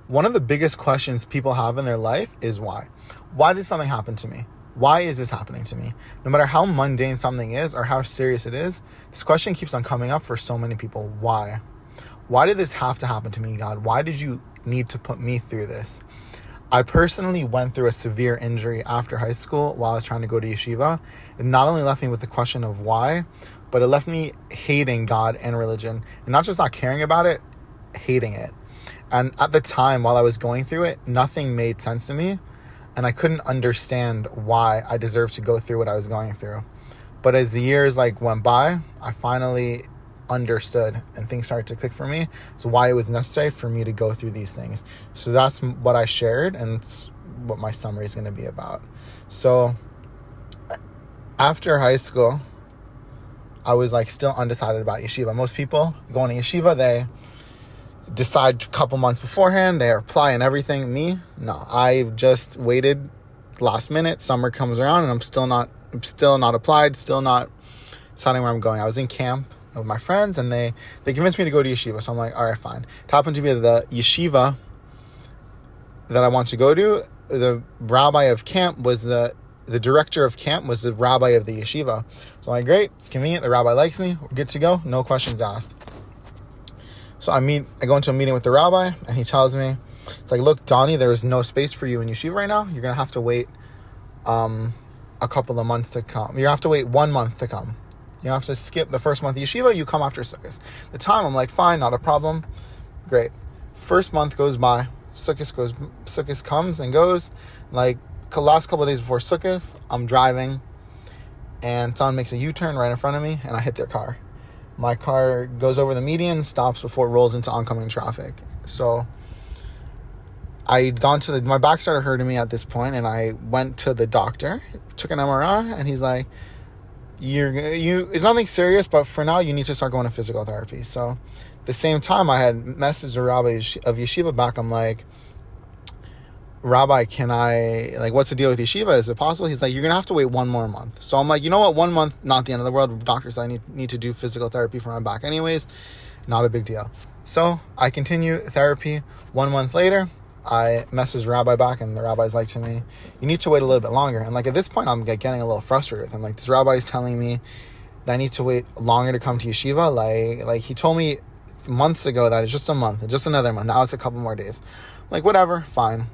one of the biggest questions people have in their life is why. Why did something happen to me? Why is this happening to me? No matter how mundane something is or how serious it is, this question keeps on coming up for so many people. Why? Why did this have to happen to me, God? Why did you need to put me through this? I personally went through a severe injury after high school while I was trying to go to yeshiva. It not only left me with the question of why, but it left me hating God and religion. And not just not caring about it, hating it. And at the time, while I was going through it, nothing made sense to me. And I couldn't understand why I deserved to go through what I was going through. But as the years went by, I finally understood and things started to click for me. So why it was necessary for me to go through these things. So that's what I shared, and it's what my summary is going to be about. So after high school, I was still undecided about yeshiva. Most people going to yeshiva, they decide a couple months beforehand, they apply and everything. Me, no, I just waited last minute. Summer comes around and I'm still not applied, still not deciding where I'm going. I was in camp with my friends and they convinced me to go to yeshiva. So I'm like, all right, fine. It happened to be the yeshiva that I want to go to. The rabbi of camp was the director of camp was the rabbi of the yeshiva. So I'm like, great, it's convenient. The rabbi likes me. We're good to go. No questions asked. So I go into a meeting with the rabbi, and he tells me, it's like, look, Dani, there is no space for you in yeshiva right now. You're going to have to wait a couple of months to come. You have to wait 1 month to come. You have to skip the first month of yeshiva. You come after Sukkot. The time, I'm like, fine, not a problem. Great. First month goes by. Sukkot comes and goes. Last couple of days before Sukkot, I'm driving, and someone makes a U-turn right in front of me, and I hit their car. My car goes over the median, stops before it rolls into oncoming traffic. So I'd gone to my back started hurting me at this point, and I went to the doctor, took an MRI, and he's like, it's nothing serious, but for now you need to start going to physical therapy. So at the same time, I had messaged the rabbi of yeshiva back. I'm like, Rabbi, can I, what's the deal with yeshiva? Is it possible? He's like, you're going to have to wait 1 more month. So I'm like, you know what? 1 month, not the end of the world. Doctor said I need to do physical therapy for my back anyways. Not a big deal. So I continue therapy. 1 month later, I message Rabbi back, and the rabbi's like to me, you need to wait a little bit longer. And at this point, I'm getting a little frustrated with him. This rabbi is telling me that I need to wait longer to come to yeshiva. He told me months ago that it's just a month, just another month. Now it's a couple more days. Whatever, fine.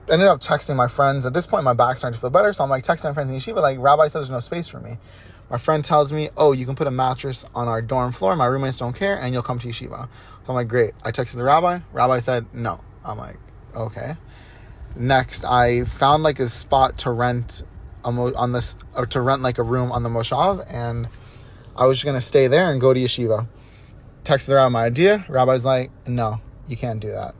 Ended up texting my friends. At this point, my back's starting to feel better, so I'm texting my friends in yeshiva, Rabbi says there's no space for me. My friend tells me, oh, you can put a mattress on our dorm floor, my roommates don't care, and you'll come to yeshiva. So I'm like, great. I texted the rabbi. Rabbi said no. I'm like, okay. Next, I found a spot to rent a room on the moshav, and I was just gonna stay there and go to yeshiva. Texted the rabbi my idea. Rabbi's like, no, you can't do that.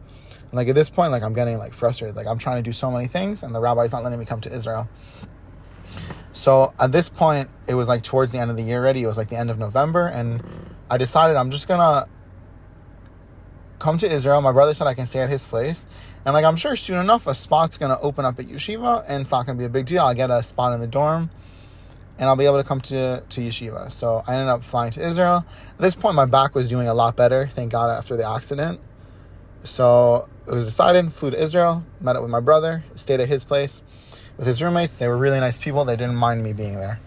And at this point, I'm getting frustrated. I'm trying to do so many things, and the rabbi's not letting me come to Israel. So at this point, it was towards the end of the year already. It was the end of November, and I decided I'm just gonna come to Israel. My brother said I can stay at his place, and I'm sure soon enough a spot's gonna open up at yeshiva, and it's not gonna be a big deal. I'll get a spot in the dorm, and I'll be able to come to yeshiva. So I ended up flying to Israel. At this point, my back was doing a lot better, thank God, after the accident. So it was decided, flew to Israel, met up with my brother, stayed at his place with his roommates. They were really nice people. They didn't mind me being there.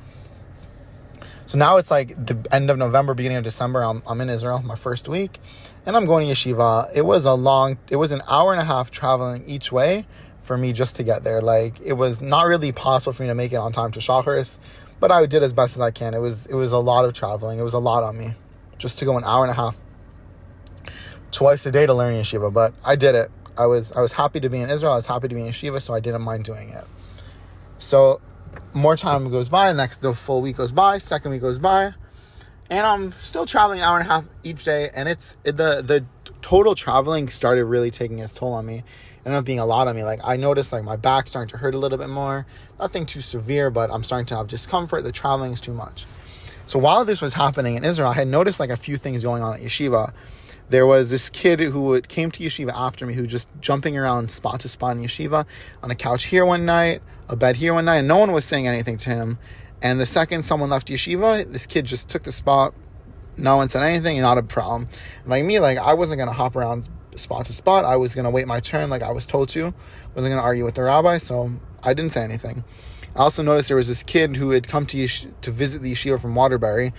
So now it's the end of November, beginning of December. I'm in Israel, my first week, and I'm going to yeshiva. It was an hour and a half traveling each way for me just to get there. It was not really possible for me to make it on time to Shacharis, but I did as best as I can. It was a lot of traveling. It was a lot on me just to go an hour and a half twice a day to learn yeshiva, but I did it. I was happy to be in Israel. I was happy to be in yeshiva, so I didn't mind doing it. So more time goes by. The full week goes by. Second week goes by, and I'm still traveling an hour and a half each day. And the total traveling started really taking its toll on me. It ended up being a lot on me. I noticed my back starting to hurt a little bit more. Nothing too severe, but I'm starting to have discomfort. The traveling is too much. So while this was happening in Israel, I had noticed a few things going on at yeshiva. There was this kid who came to yeshiva after me who just jumping around spot to spot in yeshiva, on a couch here one night, a bed here one night, and no one was saying anything to him. And the second someone left yeshiva, this kid just took the spot, No one said anything, not a problem. Like me, like I wasn't going to hop around spot to spot. I was going to wait my turn like I was told to. Wasn't going to argue with the rabbi, so I didn't say anything. I also noticed there was this kid who had come to visit the yeshiva from Waterbury,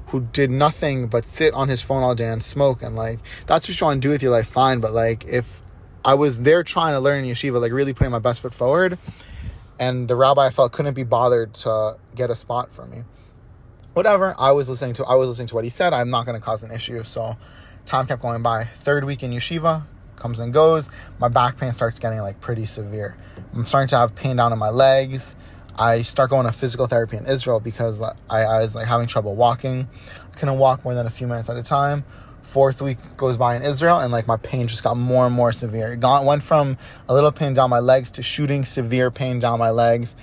who did nothing but sit on his phone all day and smoke. And like, that's what you want to do with your life, fine. But like, if I was there trying to learn in yeshiva, like really putting my best foot forward, and the rabbi I felt couldn't be bothered to get a spot for me, whatever, I was listening to what he said. I'm not going to cause an issue. So time kept going by. Third week in yeshiva comes and goes. My back pain starts getting like pretty severe. I'm starting to have pain down in my legs. I start going to physical therapy in Israel because I was like having trouble walking. I couldn't walk more than a few minutes at a time. Fourth week goes by in Israel, and like my pain just got more and more severe. It went from a little pain down my legs to shooting severe pain down my legs,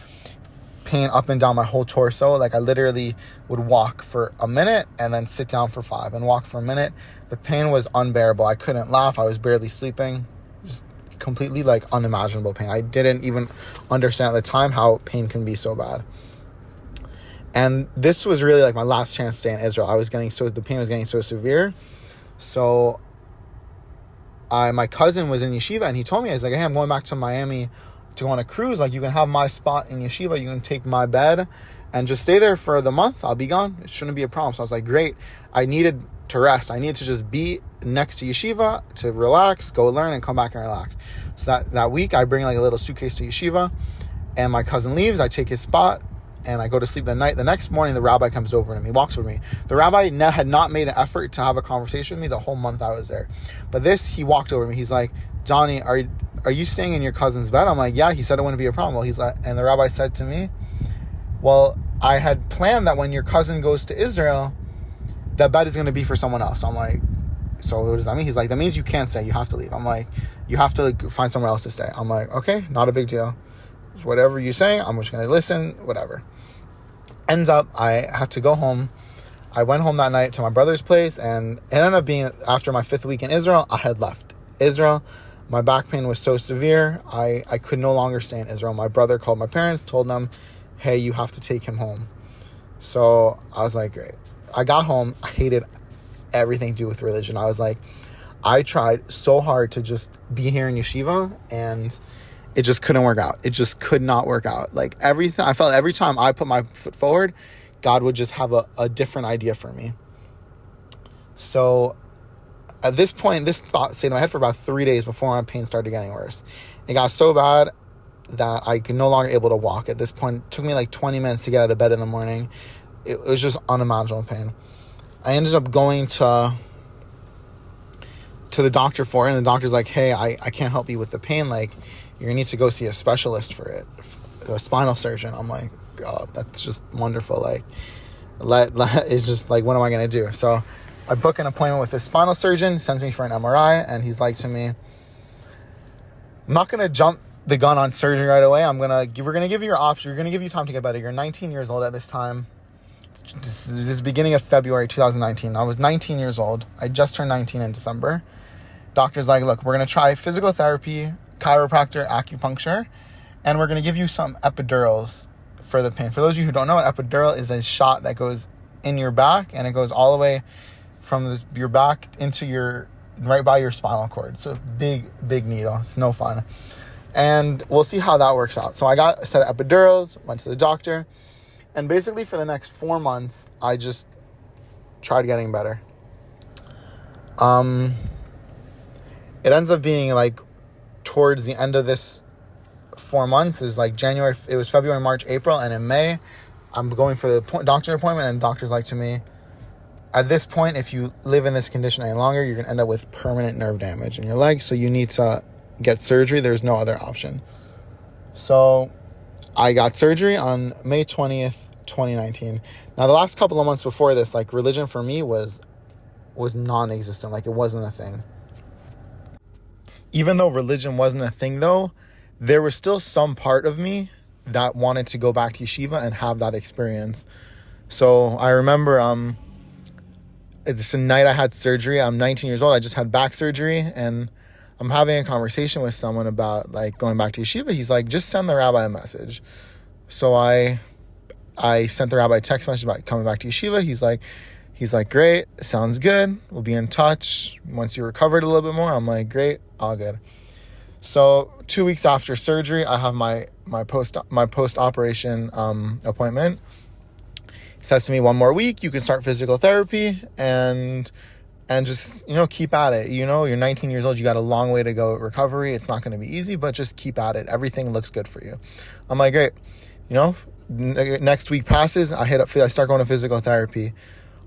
pain up and down my whole torso. Like I literally would walk for a minute and then sit down for 5 and walk for a minute. The pain was unbearable. I couldn't laugh. I was barely sleeping. Just completely like unimaginable pain. I didn't even understand at the time how pain can be so bad. And this was really like my last chance to stay in Israel. The pain was getting so severe. So my cousin was in yeshiva, and he told me, I was like, hey, I'm going back to Miami to go on a cruise. Like, you can have my spot in yeshiva. You can take my bed and just stay there for the month. I'll be gone. It shouldn't be a problem. So I was like, great. I needed to rest. I needed to just be next to yeshiva to relax, go learn, and come back and relax. So that week, I bring like a little suitcase to yeshiva, and my cousin leaves. I take his spot, and I go to sleep that night. The next morning, the rabbi comes over to me, walks with me. The rabbi had not made an effort to have a conversation with me the whole month I was there. But he walked over to me. He's like, Dani, are you staying in your cousin's bed? I'm like, yeah. He said it wouldn't be a problem. Well, he's like, and the rabbi said to me, well, I had planned that when your cousin goes to Israel, that bed is going to be for someone else. I'm like, so what does that mean? He's like, that means you can't stay. You have to leave. I'm like, you have to find somewhere else to stay. I'm like, okay, not a big deal. Whatever you say, I'm just going to listen, whatever. Ends up, I had to go home. I went home that night to my brother's place, and it ended up being after my 5th week in Israel, I had left Israel. My back pain was so severe, I could no longer stay in Israel. My brother called my parents, told them, hey, you have to take him home. So I was like, great. I got home. I hated everything to do with religion. I was like, I tried so hard to just be here in yeshiva, and it just couldn't work out. It just could not work out. Like everything, I felt every time I put my foot forward, God would just have a different idea for me. So at this point, this thought stayed in my head for about 3 days before my pain started getting worse. It got so bad that I could no longer able to walk. At this point, it took me like 20 minutes to get out of bed in the morning. It was just unimaginable pain. I ended up going to the doctor for it, and the doctor's like, hey, I can't help you with the pain. Like, you're going to need to go see a specialist for it, a spinal surgeon. I'm like, oh, that's just wonderful. Like, it's just like, what am I going to do? So I book an appointment with a spinal surgeon, sends me for an MRI, and he's like to me, I'm not going to jump the gun on surgery right away. We're going to give you your option. We're going to give you time to get better. You're 19 years old at this time. This is beginning of February 2019. I was 19 years old. I just turned 19 in December. Doctor's like, look, we're going to try physical therapy, chiropractor, acupuncture, and we're going to give you some epidurals for the pain. For those of you who don't know, an epidural is a shot that goes in your back, and it goes all the way from your back into right by your spinal cord. It's a big, big needle. It's no fun. And we'll see how that works out. So I got a set of epidurals, went to the doctor, and basically for the next 4 months, I just tried getting better. It ends up being like towards the end of this 4 months is like January. It was February, March, April, and in May, I'm going for the doctor appointment, and the doctor's like to me, at this point, if you live in this condition any longer, you're going to end up with permanent nerve damage in your leg, so you need to get surgery. There's no other option. So I got surgery on May 20th, 2019. Now, the last couple of months before this, like, religion for me was non-existent. Like, it wasn't a thing. Even though religion wasn't a thing, though, there was still some part of me that wanted to go back to yeshiva and have that experience. So I remember it's the night I had surgery. I'm 19 years old. I just had back surgery, and I'm having a conversation with someone about like going back to yeshiva. He's like, just send the rabbi a message. So I sent the rabbi a text message about coming back to yeshiva. He's like, great, sounds good. We'll be in touch once you recovered a little bit more. I'm like, great, all good. So 2 weeks after surgery, I have my post-operation appointment. He says to me, 1 more week, you can start physical therapy and just, keep at it. You're 19 years old. You got a long way to go at recovery. It's not going to be easy, but just keep at it. Everything looks good for you. I'm like, great. Next week passes. I start going to physical therapy.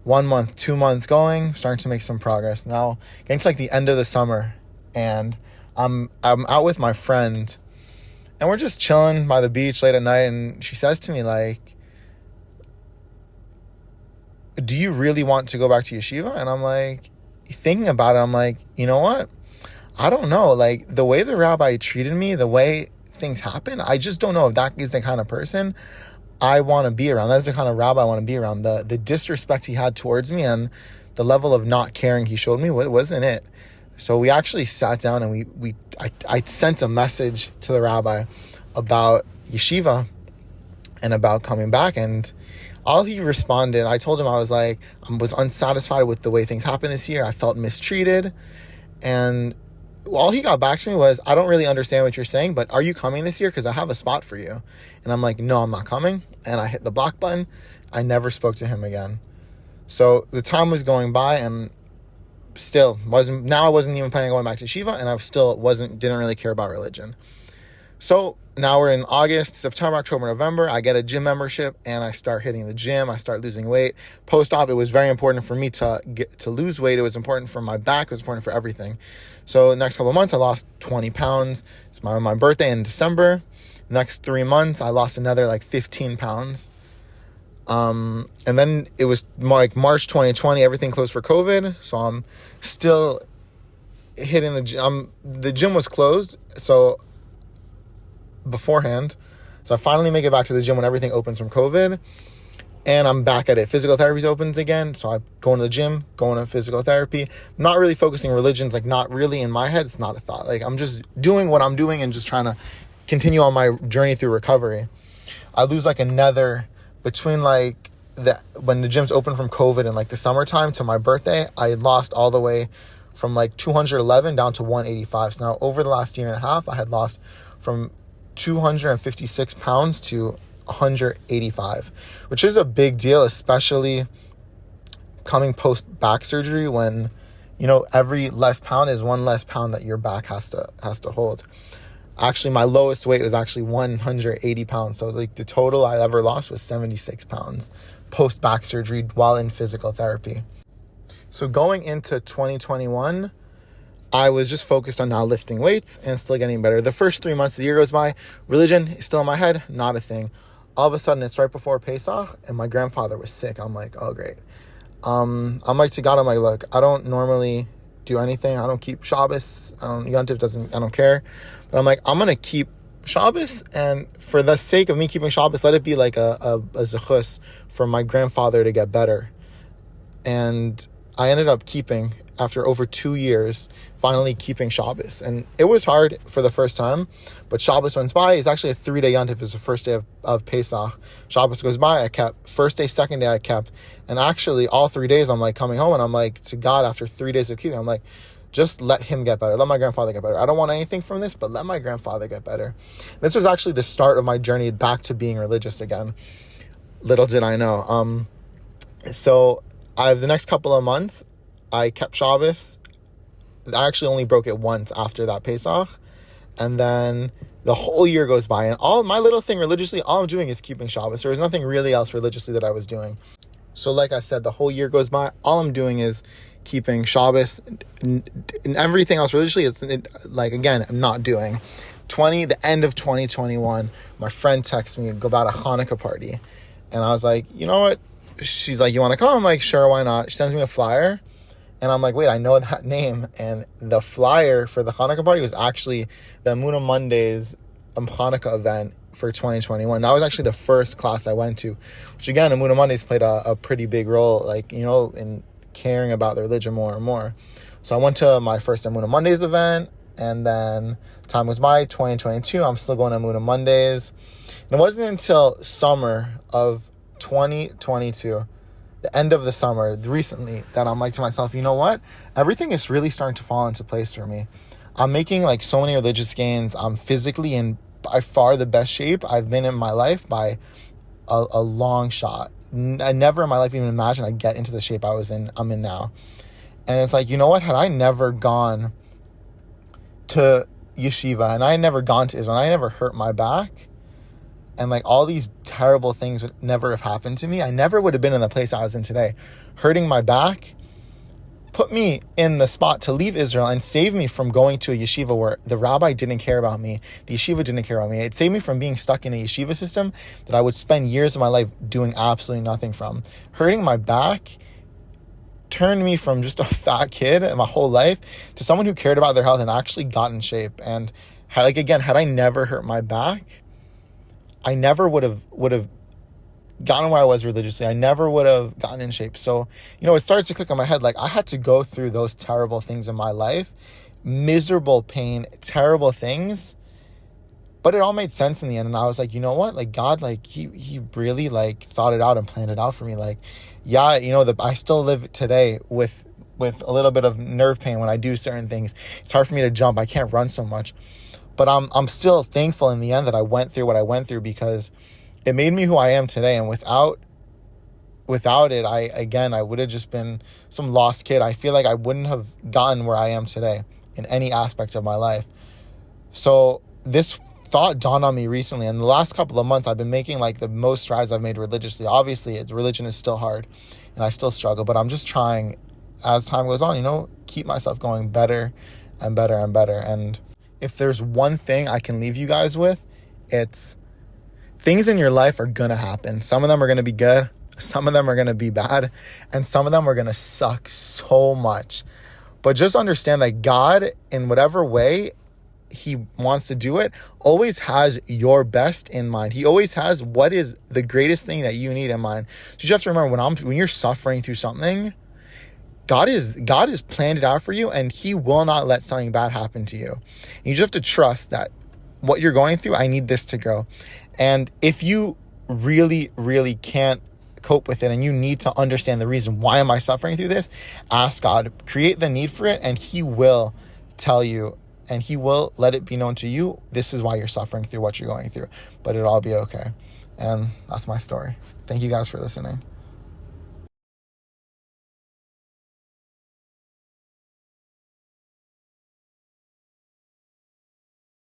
1 month, 2 months going, starting to make some progress. Now, getting to like the end of the summer, and I'm out with my friend, and we're just chilling by the beach late at night, and she says to me, like, do you really want to go back to yeshiva? And I'm like, thinking about it, I'm like, you know what? I don't know. Like, the way the rabbi treated me, the way things happen, I just don't know if that is the kind of person I want to be around. That's the kind of rabbi I want to be around. The disrespect he had towards me and the level of not caring he showed me wasn't it. So we actually sat down and I sent a message to the rabbi about yeshiva and about coming back, and all he responded, I told him I was unsatisfied with the way things happened this year. I felt mistreated, and all he got back to me was, I don't really understand what you're saying, but are you coming this year? Because I have a spot for you. And I'm like, no, I'm not coming. And I hit the block button. I never spoke to him again. So the time was going by, and still I wasn't even planning on going back to Shiva, and I didn't really care about religion. So now we're in August, September, October, November. I get a gym membership and I start hitting the gym. I start losing weight. Post-op, it was very important for me to lose weight. It was important for my back. It was important for everything. So the next couple of months, I lost 20 pounds. It's my birthday in December. The next 3 months, I lost another 15 pounds. And then it was like March 2020, everything closed for COVID. So I'm still hitting the gym. The gym was closed. So beforehand. So I finally make it back to the gym when everything opens from COVID, and I'm back at it. Physical therapy opens again. So I go into the gym, going to physical therapy. I'm not really focusing religions, not really in my head. It's not a thought. I'm just doing what I'm doing and just trying to continue on my journey through recovery. I lose another between when the gyms open from COVID and the summertime to my birthday, I lost all the way from 211 down to 185. So now over the last year and a half, I had lost from 256 pounds to 185, which is a big deal, especially coming post back surgery when, every less pound is one less pound that your back has to hold. Actually, my lowest weight was actually 180 pounds. So the total I ever lost was 76 pounds post back surgery while in physical therapy. So going into 2021, I was just focused on now lifting weights and still getting better. The first 3 months of the year goes by, religion is still in my head, not a thing. All of a sudden, it's right before Pesach, and my grandfather was sick. I'm like, oh, great. I'm like to God, I'm like, look, I don't normally do anything. I don't keep Shabbos. I don't care. But I'm like, I'm going to keep Shabbos, and for the sake of me keeping Shabbos, let it be like a zechus for my grandfather to get better. And I ended up keeping, after over 2 years, finally keeping Shabbos. And it was hard for the first time, but Shabbos went by. It's actually a 3-day yontif. It's the first day of Pesach. Shabbos goes by, I kept. First day, second day, I kept. And actually, all 3 days, I'm coming home, and I'm to God, after 3 days of keeping, I'm just let him get better. Let my grandfather get better. I don't want anything from this, but let my grandfather get better. This was actually the start of my journey back to being religious again. Little did I know. So the next couple of months, I kept Shabbos. I actually only broke it once after that Pesach. And then the whole year goes by, and all my little thing religiously, all I'm doing is keeping Shabbos. There was nothing really else religiously that I was doing. So like I said, the whole year goes by. All I'm doing is keeping Shabbos, and everything else religiously, again, I'm not doing. The end of 2021, my friend texts me about a Hanukkah party. And I was like, you know what? She's like, you want to come? I'm like, sure, why not? She sends me a flyer. And I'm like, wait, I know that name. And the flyer for the Hanukkah party was actually the Emunah Mondays Hanukkah event for 2021. That was actually the first class I went to, which again, Emunah Mondays played a pretty big role, in caring about the religion more and more. So I went to my first Emunah Mondays event, and then time was by 2022. I'm still going to Emunah Mondays. And it wasn't until summer of 2022 the end of the summer recently that I'm like to myself, you know what? Everything is really starting to fall into place for me. I'm making like so many religious gains. I'm physically in by far the best shape I've been in my life by a long shot. I never in my life even imagined I'd get into the shape I'm in now. And it's like, you know what? Had I never gone to yeshiva and I had never gone to Israel and I never hurt my back and like all these terrible things would never have happened to me, I never would have been in the place I was in today. Hurting my back put me in the spot to leave Israel and save me from going to a yeshiva where the rabbi didn't care about me, the yeshiva didn't care about me. It saved me from being stuck in a yeshiva system that I would spend years of my life doing absolutely nothing from. Hurting my back turned me from just a fat kid my whole life to someone who cared about their health and actually got in shape. And had I never hurt my back, I never would have gotten where I was religiously. I never would have gotten in shape. So, it started to click on my head. Like, I had to go through those terrible things in my life, miserable pain, terrible things, but it all made sense in the end. And I was like, you know what? Like, God, like, he really, like, thought it out and planned it out for me. Like, yeah, I still live today with a little bit of nerve pain when I do certain things. It's hard for me to jump. I can't run so much. But I'm still thankful in the end that I went through what I went through, because it made me who I am today. And without it, I would have just been some lost kid. I feel like I wouldn't have gotten where I am today in any aspect of my life. So this thought dawned on me recently. In the last couple of months, I've been making like the most strides I've made religiously. Obviously, religion is still hard and I still struggle, but I'm just trying as time goes on, keep myself going better and better and better. And if there's one thing I can leave you guys with, it's things in your life are going to happen. Some of them are going to be good. Some of them are going to be bad. And some of them are going to suck so much. But just understand that God, in whatever way he wants to do it, always has your best in mind. He always has what is the greatest thing that you need in mind. So you have to remember, when you're suffering through something, God has planned it out for you, and he will not let something bad happen to you. And you just have to trust that what you're going through, I need this to go. And if you really, really can't cope with it and you need to understand the reason, why am I suffering through this? Ask God, create the need for it, and he will tell you, and he will let it be known to you, this is why you're suffering through what you're going through. But it'll all be okay. And that's my story. Thank you guys for listening.